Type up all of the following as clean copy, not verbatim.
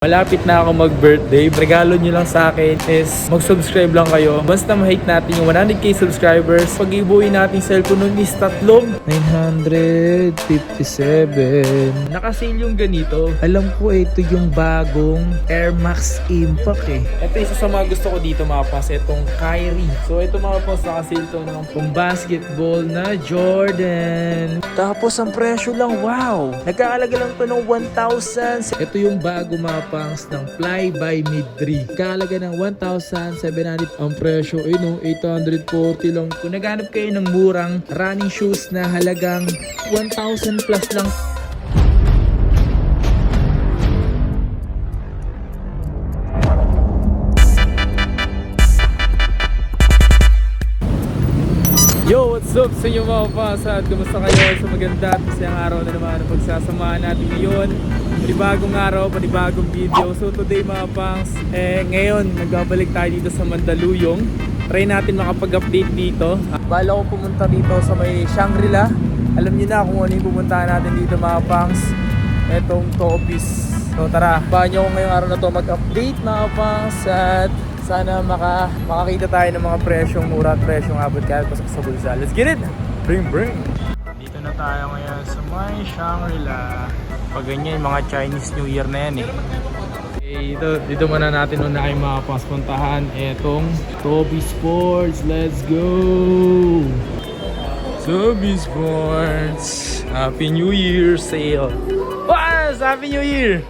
Malapit na ako mag-birthday. Regalo nyo lang sa akin is mag-subscribe lang kayo. Basta ma-hit natin yung 100k subscribers. Pag-ibuhin natin cellphone nun is 3,957. Naka-sale yung ganito. Alam ko ito yung bagong Air Max Impact eh. Ito isa sa mga gusto ko dito mga pas. Itong Kyrie. So ito mga pas, naka-sale to ng pang basketball na Jordan. Tapos ang presyo lang, wow! Nagkakalaga lang to ng 1,000. Ito yung bago mga pangs ng Fly by Midri. Kalaga ng 1,700 ang presyo. No, 840 lang. Kung naghanap kayo ng murang running shoes na halagang 1,000 plus lang. Yo, what's up sa inyo mga pasad? Kumusta kayo sa maganda at masayang araw na naman ang pagsasamahan natin ngayon? Panibagong araw, panibagong video. So today mga pangs, ngayon nagbabalik tayo dito sa Mandaluyong. Try natin makapag-update dito. Bala ko pumunta dito sa may Shangri-La. Alam niyo na kung ano yung pumuntahan natin dito mga pangs. Etong Topis. So tara, bahan nyo ko ngayong araw na to mag-update mga pangs. At sana makakita tayo ng mga presyong mura at presyong abot kahit pasok sa bulsa. Let's get it! Bring! Dito na tayo ngayon sa may Shangri-La. Pag ganyan, mga Chinese New Year na yan eh. Okay, dito muna natin unahin mga paspuntahan. Etong Toby Sports. Let's go! Toby Sports. Happy New Year sale! Wow! Happy New Year!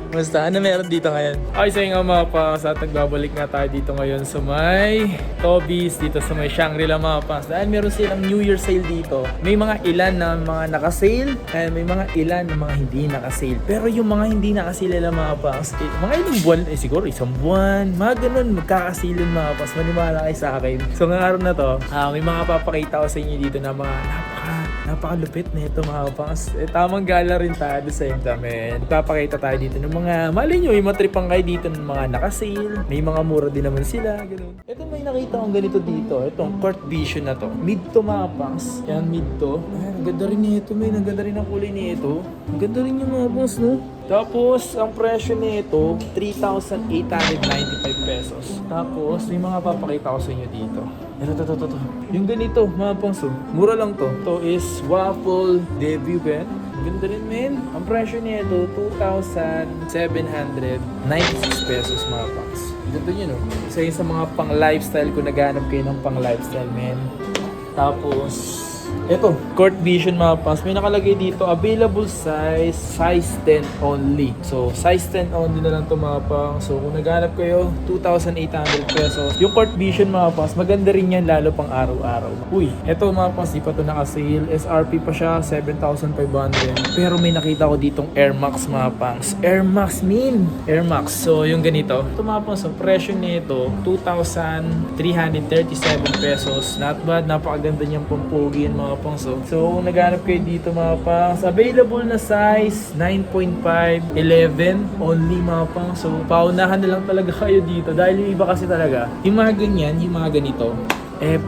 Basta, ano meron dito ngayon? Okay, sa nga mga pas, at nagbabalik nga tayo dito ngayon sa may Toby's, dito sa may Shangri-La mga pas. Dahil meron silang New Year sale dito. May mga ilan na mga naka-sale, and may mga ilan na mga hindi naka-sale. Pero yung mga hindi naka-sale lang mga pas, mga ilang buwan, siguro isang buwan, mga ganun, magkaka-sale yung mga pas. Maniwala kayo sa akin. So ngayong araw na to, may mga papakita ko sa inyo dito na mga napakalupit na ito mga pas. Tamang gala rin tayo sa intamin. Papakita tayo dito ng mga, mali nyo, yung matripang kayo dito ng mga naka-sale. May mga mura din naman sila, gano'n. Ito may nakita akong ganito dito. Itong Court Vision na to. Mid to mga pas. Yan, mid to. Ay, ang ganda rin nito. May naganda rin ang kulay nito. Ang ganda rin yung mga pas, no? Tapos, ang presyo nito, 3,895 pesos. Tapos, may mga papakita ko sa inyo dito. Ito. Yung ganito, mga pangso, mura lang to. Ito is Waffle Debut Pen. Ganda rin, men. Ang presyo nito, 2,796 pesos, mga pangs. Ganda nyo, no? Isa yun sa mga pang-lifestyle, kung naghanap kayo ng pang-lifestyle, men. Tapos, eto, Court Vision mga pas. May nakalagay dito, available size 10 only. So, size 10 only na lang to mga pang. So, kung naghanap kayo, 2,800 pesos. Yung Court Vision mga pas, maganda rin yan lalo pang araw-araw. Uy, eto mga pas, di pa to naka-sale. SRP pa siya, 7,500. Pero may nakita ko ditong Air Max mga pangs. Air Max Air Max. So, yung ganito. Ito mga pas, ang presyo nito, 2,337 pesos. Not bad, napakaganda niyang pampugi mga pangso. So, kung naghanap kayo dito mga pangs, available na size 9.5, 11 only mga pangso. Paunahan na lang talaga kayo dito dahil yung iba kasi talaga, yung mga ganyan, yung mga ganito,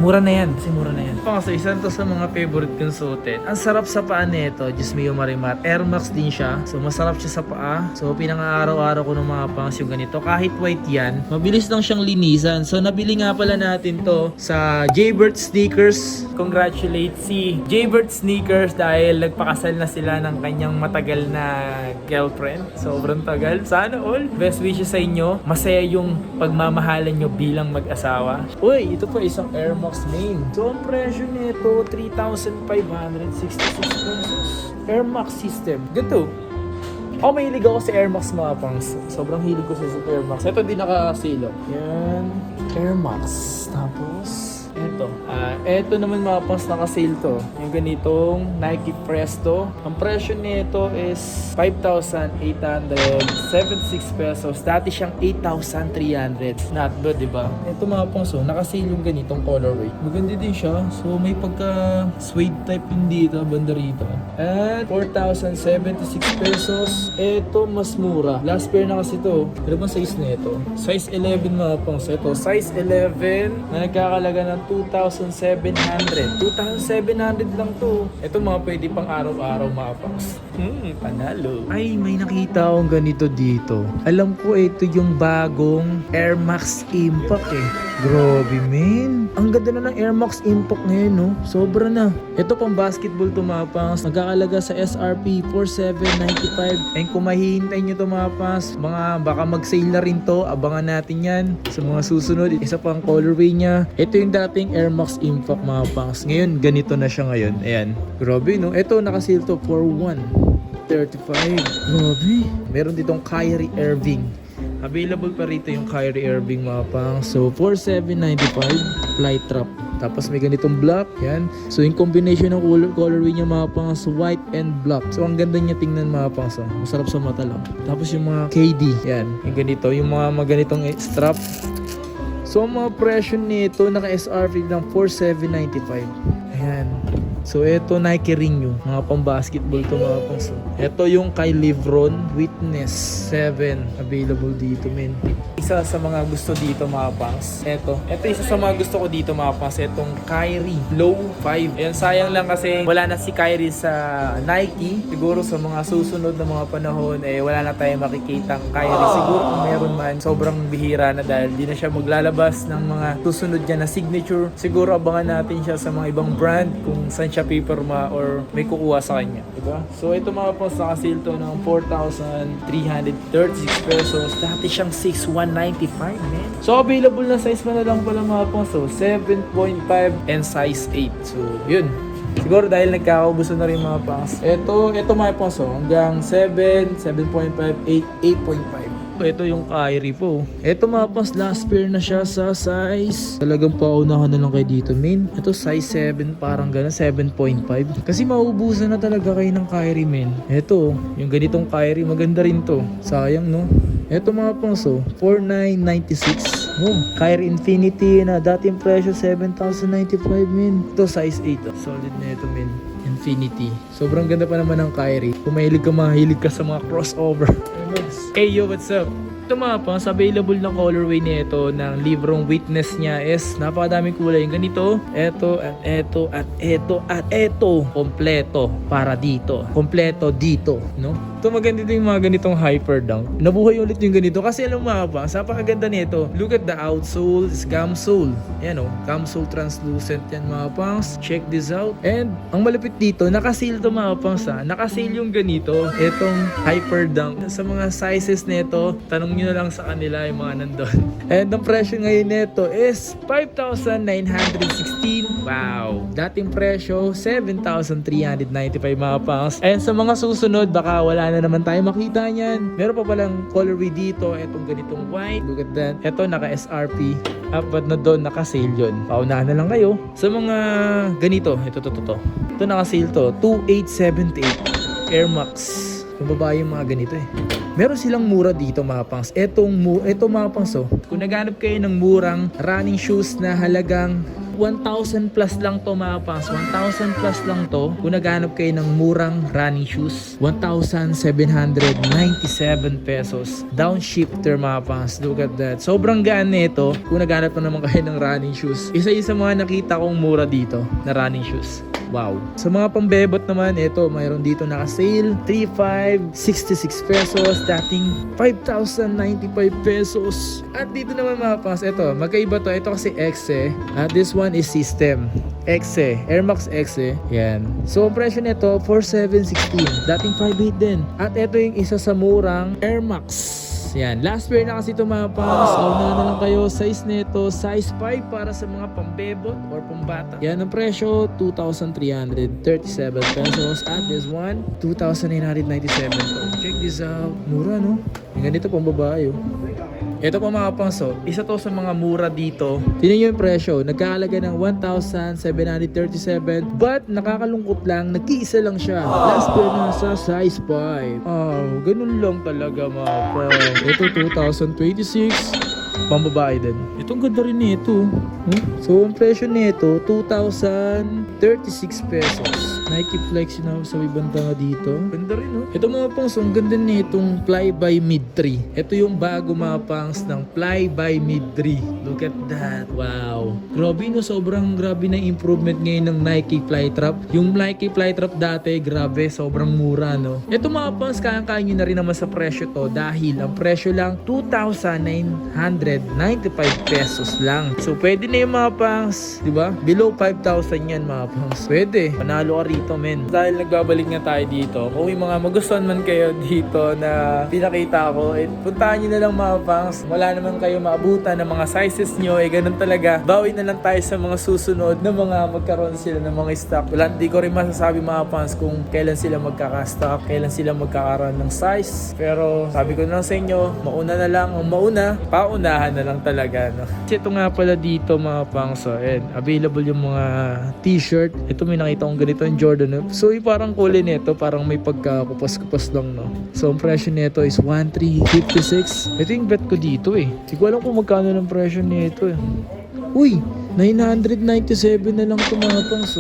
mura na yan. Kasi mura na yan. Pangso, isa to sa mga favorite kong suotin. Ang sarap sa paa nito, Diyos mio marimat. Air Max din siya. So, masarap siya sa paa. So, pinang-araw-araw ko ng mga pangs yung ganito. Kahit white yan, mabilis lang siyang linisan. So, nabili nga pala natin to sa Jaybird Sneakers. Congratulate si Jaybird Sneakers dahil nagpakasal na sila ng kanyang matagal na girlfriend. Sobrang tagal. Sana all. Best wishes sa inyo. Masaya yung pagmamahalan nyo bilang mag-asawa. Uy, ito pa isang Air Max Main. So, ang presyo nito, 3,566 pesos. Air Max system. Ganito. Mahilig ako sa Air Max mga pangs. Sobrang hilig ko sa Air Max. Ito din naka-sale. Yan. Air Max. Tapos, ito naman mga pangs naka-sale to. Yung ganitong Nike Presto. Ang presyo nito is 5,876 pesos. Dati siyang 8,300. Not bad, diba? Ito mga pangs, naka-sale yung ganitong colorway. Maganda din siya. So, may pagka-suede type yun dito, banda rito. At 4,076 pesos. Ito, mas mura. Last pair na kasi to. Ano bang size na ito? Size 11 mga pangs. Ito, size 11 na nagkakalaga ng 2,700. 2,700 lang to. Ito mga pwede pang araw-araw mga pangs. Panalo. Ay, may nakita akong ganito dito. Alam ko ito yung bagong Air Max Impact eh. Grabe men. Ang ganda na ng Air Max Impact ngayon no. Sobra na. Ito pang basketball to mga pangs. Nagkakalaga sa SRP 4,795. And kung mahihintay nyo to mga pangs, baka mag-sale na rin to. Abangan natin yan sa mga susunod. Isa pang colorway niya. Ito yung dating Air Max Impact mga pangs. Ngayon ganito na siya ngayon. Ayan. Grabe no. Ito nakasale to for 135. Grabe. Meron ditong Kyrie Irving. Available pa rito yung Kyrie Irving mga pang. So 4,795 fly trap. Tapos may ganitong black. Yan. So yung combination ng colorway niya mga pang, so white and black. So ang ganda niya tingnan mga pang. So, masarap sa mata lang. Tapos yung mga KD. Yan. Yung ganito. Yung mga ganitong strap. So ang mga presyo nito naka SRP ng 4,795. Ayan. So ito Nike Renew, mga pang basketball to mga pang. So ito yung kay Livron Witness 7 available dito men. Isa sa mga gusto dito mga pangs. Ito isa sa mga gusto ko dito mga pangs. Itong Kyrie Low 5. Ayan, sayang lang kasi wala na si Kyrie sa Nike. Siguro sa mga susunod na mga panahon wala na tayong makikitang Kyrie. Siguro kung meron man, sobrang bihira na dahil di na siya maglalabas ng mga susunod niya na signature. Siguro abangan natin siya sa mga ibang brand kung saan siya paperma or may kukuha sa kanya, diba? So ito mga pangs, naka-sale to ng 4,336 pesos. Dati siyang 6,195 man. So available na size pa na lang pala mga pangs. So 7.5 and size 8. So yun. Siguro dahil nagkakaubusan na rin mga pangs. Ito mga pangs, hanggang 7, 7.5, 8, 8.5. Ito yung Kyrie po. Ito mga pangs, last pair na siya sa size. Talagang paunahan na lang kayo dito, men. Ito size 7, parang gano'n, 7.5. Kasi maubusan na talaga kayo ng Kyrie, men. Ito, yung ganitong Kyrie, maganda rin to. Sayang, no? Ito mga pangs, 4,996. Oh, Kyrie Infinity na dating presyo 7,095, men. Ito size 8. Solid na ito, men. Infinity. Sobrang ganda pa naman ng Kyrie. Kung mahilig ka sa mga crossover. Hey yo, what's up? Ito mga pangs, available na colorway nito ng librong Witness niya is napakadaming kulay. Yung ganito, eto at eto at eto at eto. Kompleto para dito. Kompleto dito, no? Ito maganda din yung mga ganitong hyper dunk. Nabuhay ulit yung ganito kasi alam mo mga pangs, napakaganda nito. Look at the outsole, it's camsole. Yan o, camsole translucent yan mga pangs. Check this out. And ang malapit dito, naka-sale to mga pangs ha. Naka-sale yung ganito. Etong hyper dunk. Sa mga sizes nito, tanong nyo na lang sa kanila yung mga nandun. And ang presyo ngayon nito is 5,916. Wow. Dating presyo, 7,395 mga pangs. And sa mga susunod, baka wala na naman tayo makita niyan. Meron pa palang colorway dito. Etong ganitong white. Look at that. Eto naka SRP. But na doon naka-sale yun. Paunahan na lang kayo. Sa mga ganito, ito. Ito naka-sale to. 2,878 Air Max. Yung babae yung mga ganito eh. Meron silang mura dito mga pangs. Ito mga pangs kung naghanap kayo ng murang running shoes na halagang 1,000 plus lang to mga pangs. 1,000 plus lang to. Kung naghanap kayo ng murang running shoes, 1,797 pesos. Downshifter mga pangs. Look at that. Sobrang gaan nito. Kung naghanap na naman kayo ng running shoes. Isa-isa mga nakita kong mura dito na running shoes. Wow. Sa mga pambebot naman, ito, mayroon dito naka-sale. 3,566 pesos. Dating 5,095 pesos. At dito naman mga pangs, ito, magkaiba to. Ito kasi X At this one is system. X Air Max X Yan. So, ang presyo nito, 4,716. Dating 5,800 din. At ito yung isa sa murang Air Max. Yan. Last pair na kasi ito mga pangs. Una na lang kayo. Size nito, size 5 para sa mga pambebot or pambata. Yan ang presyo, 2,337 pesos. At this one, 2,997. Check this out. Mura, no? Yung ganito pang babae, oh. Ito pa mga pangs, isa to sa mga mura dito. Tingnan nyo yung presyo. Nagkahalaga ng 1,737. But nakakalungkot lang, nag-iisa lang siya. Last pair na sa size 5. Oh, ganun lang talaga mga pangs. Ito 2026. Pambabae din. Itong ganda rin nito. So ang presyo nito 2,036 pesos. Nike Flex na sa ibang tanga dito. Ganda rin, no? Ito mga pangs, ang ganda nitong Fly by Mid 3. Ito yung bago mga pangs ng Fly by Mid 3. Look at that. Wow. Grabe, no? Sobrang grabe na improvement ngayon ng Nike Flytrap. Yung Nike Flytrap dati, grabe, sobrang mura, no? Ito mga pangs, kaya nyo na rin naman sa presyo to dahil ang presyo lang 2,995 pesos lang. So, pwede na yung mga pangs, di ba? Below 5,000 yan mga pangs. Pwede. Panalo ka rito, men. Dahil nagbabalik nga tayo dito, kung yung mga magustuhan man kayo dito na pinakita ko, puntahan nyo na lang mga pangs. Wala naman kayo maabutan ng mga sizes nyo, ganun talaga. Bawi na lang tayo sa mga susunod na mga magkaroon sila ng mga stock. Wala, hindi ko rin masasabi mga pangs kung kailan sila magkaka-stock, kailan sila magkakaroon ng size. Pero sabi ko na lang sa inyo, mauna na lang. Ang mauna, paunahan na lang talaga, no? Kasi ito nga pala dito mga pangs, available yung mga t-shirt. Ito may nakita kong ganito yung Jordan. So yung parang kulay nito, parang may pagkakupas-kupas lang, no? So ang presyo nito is 1,356. Ito yung bet ko dito Hindi ko alam kung magkano ng presyo nito Uy, 997 na lang ito mga pangs.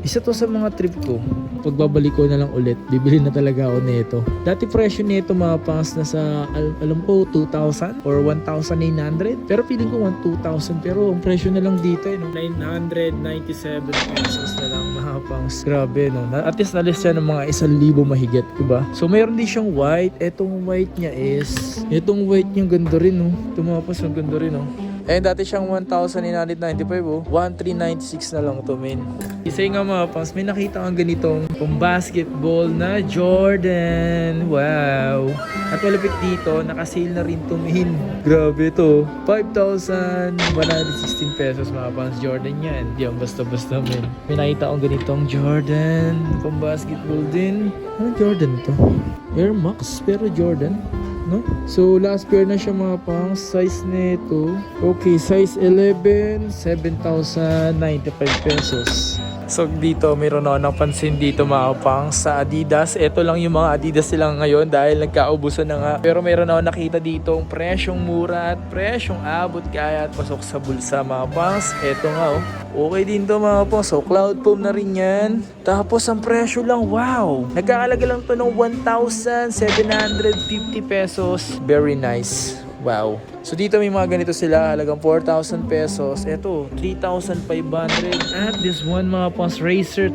Isa to sa mga trip ko. Pagbabalik ko na lang ulit, bibili na talaga ako nito. Dati presyo nito mga pangs nasa, alam ko, 2,000 or 1,900. Pero feeling ko 1,200. Pero ang presyo na lang dito, 997 pesos na lang mga pangs. Grabe, no? At least nalis siya ng mga 1,000 mahigit, diba? So, mayroon din siyang white. Etong white niya is, itong white niya ganda rin, no? Ito mga pangs, ang ganda rin, no? Eh, dati siyang 1,995 1,396 na lang to, men. Isa nga mga pangs, may nakita kang ganitong pang basketball na Jordan. Wow. At malapit dito, nakasale na rin to, men. Grabe to. 5,116 pesos mga pangs. Jordan yan. Yan, basta-basta, men. May nakita kang ganitong Jordan. Pang basketball din. Ano Jordan to? Air Max, pero Jordan. No? So last pair na siya mga pangs. Size nito, okay, size 11, 7,095 pesos. So dito mayroon ako napansin dito mga pangs sa Adidas. Ito lang yung mga Adidas sila ngayon dahil nagkaubusan na nga. Pero mayroon ako nakita dito ang presyong mura at presyong abot kaya at pasok sa bulsa mga pangs. Ito nga okay din to mga pangs. So cloud foam na rin yan. Tapos ang presyo lang, wow, nagkakalaga lang to ng 1,750 pesos. Very nice. Wow. So dito may mga ganito sila, halagang 4,000 pesos. Ito, 3,500. At this one mga pangs, Razer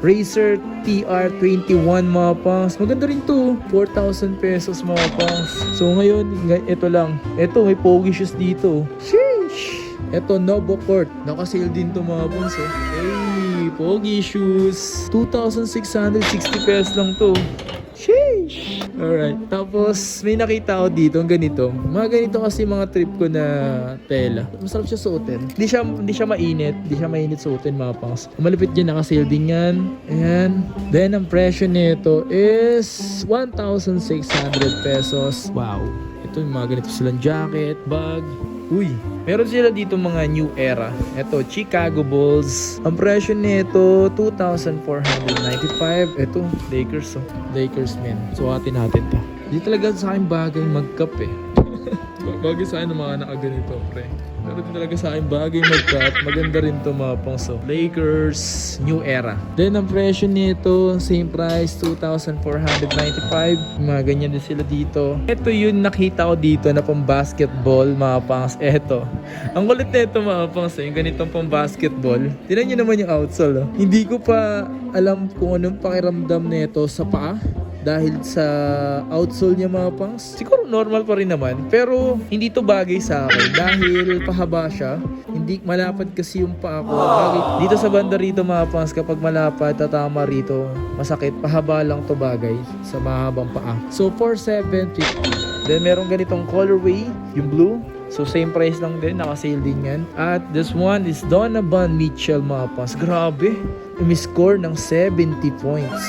Razer TR21 mga pangs. Maganda rin to, 4,000 pesos mga pangs. So ngayon, ito lang. Ito, may pogi shoes dito. Sheesh! Ito, Novocourt. Nakasale din to mga pangs. Hey, pogi shoes. 2,660 pesos lang to. Sheesh! Alright. Tapos, may nakita ako dito, ang ganito. Mga ganito kasi mga trip ko na tela. Masarap siya suotin. Hindi siya mainit. Hindi siya mainit suotin mga pangs. Malapit dyan, nakasale din yan. Ayan. Then, ang presyo nito is 1,600 pesos. Wow. Ito, yung mga ganito silang jacket, bag. Uy, meron sila dito mga new era. Ito, Chicago Bulls. Ang presyo nito, 2,495. Ito, Lakers. Lakers, men. So, atin natin to. Di talaga sa akin bagay mag-cup Bagay sa akin ng mga nakaganito, pre. Pero din talaga sa akin bagay mag-cup. Maganda rin to mga pangso. Lakers, new era. Then, ang presyo nito, same price, 2,495. Mga ganyan din sila dito. Ito yun nakita ko dito na pang basketball, mga pangs. Eto. Ang kulit nito mga pangs, yung ganitong pang basketball. Tignan nyo naman yung outsole. Hindi ko pa alam kung anong pakiramdam nito sa paa. Dahil sa outsole niya mga pangs, siguro normal pa rin naman. Pero hindi to bagay sa akin dahil pahaba siya. Hindi malapad kasi yung paa ko. Bagay. Dito sa banda rito mga pangs, kapag malapad, tatama rito, masakit. Pahaba lang to bagay sa mahabang paa. So 4,750. Then meron ganitong colorway, yung blue. So same price lang din, nakasale din yan. At this one is Donovan Mitchell mga pangs. Grabe, umiscore ng 70 points.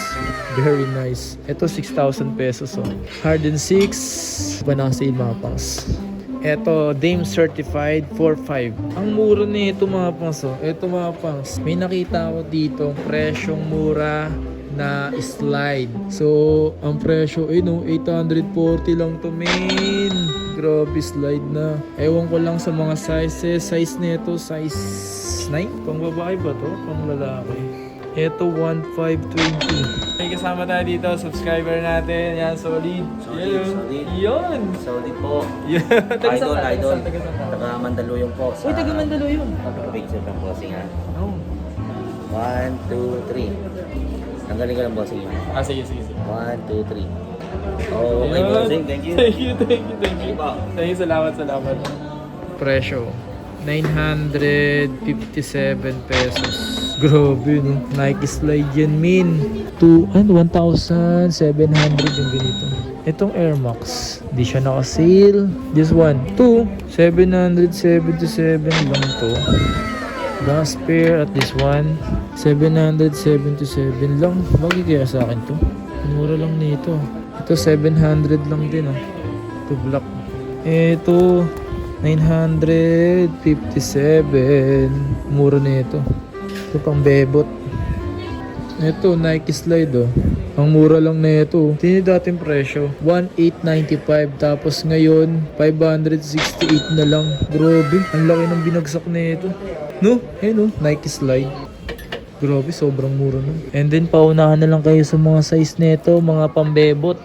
Very nice. Ito 6,000 pesos. Harden 6. Ba nakasale mga pangs. Ito, Dame Certified 4.5. Ang mura nito mga pangs. Ito mga pangs, may nakita ako dito presyong mura na slide. So, ang presyo, 840 lang to, men. Grabe, slide na. Ewan ko lang sa mga sizes. Size nito, size 9. Pang babae ba to? Pang lalaki. Ito 1,520. May kasama tayo dito, subscriber natin. Yan, solid. Solid. Yun. Solid po. Yun. Idol. Taga Taga Mandaluyong po. Uy, taga Mandaluyong. Picture ng bossing ha. Oh. 1, 2, 3. Tanggalin ko ng bossing ha. Sige. 1, 2, 3. Oh, okay Yun. bossing. Thank you. Thank you. Thank you, salamat. Presyo, 957 pesos. Grabe, no? Nike slide yan, min. 1,700 yung ganito. Itong Air Max, di siya naka-sale. This one, 777 lang to. Last pair at this one, 777 lang. Bagay kaya sa akin to. Mura lang nito. Ito 700 lang din, oh. Ito black. Ito 957. Mura nito. Ito pang bebot. Ito Nike slide, oh. Ang mura lang nito. Tingnan dating presyo, 1,895, tapos ngayon 568 na lang. Grabe, ang laki ng binagsak nito. No? No, Nike slide. Grabe, sobrang mura nun. And then paunahan na lang kayo sa mga size nito, mga pambebot.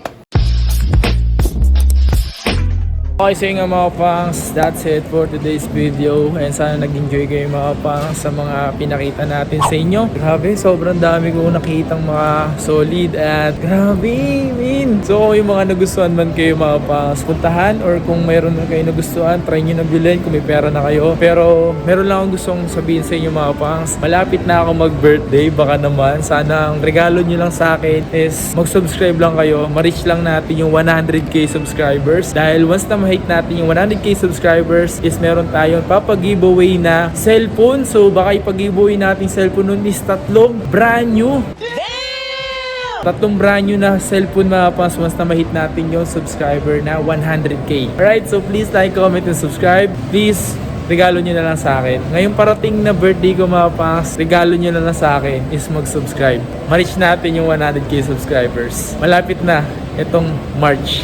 Okay, so yung mga pangs, that's it for today's video. And sana nag-enjoy kayo mga pangs sa mga pinakita natin sa inyo. Grabe, sobrang dami ko nakitang mga solid at grabe, min. So kung yung mga nagustuhan man kayo mga pangs, puntahan, or kung mayroon na kayo nagustuhan, try nyo na bilhin kung may pera na kayo. Pero meron lang akong gustong sabihin sa inyo mga pangs, malapit na ako mag-birthday, baka naman. Sana ang regalo nyo lang sa akin is mag-subscribe lang kayo. Ma-reach lang natin yung 100k subscribers. Dahil once na hit natin yung 100k subscribers is meron tayong papag-giveaway na cellphone. So baka ipag-giveaway natin cellphone nun is 3 brand new. Tatlong brand new na cellphone mga pangs once na ma-hit natin yung subscriber na 100k. Alright, so please like, comment, and subscribe. Please, regalo nyo na lang sa akin. Ngayong parating na birthday ko mga pangs, regalo nyo na lang sa akin is mag-subscribe. Ma-reach natin yung 100k subscribers. Malapit na itong March.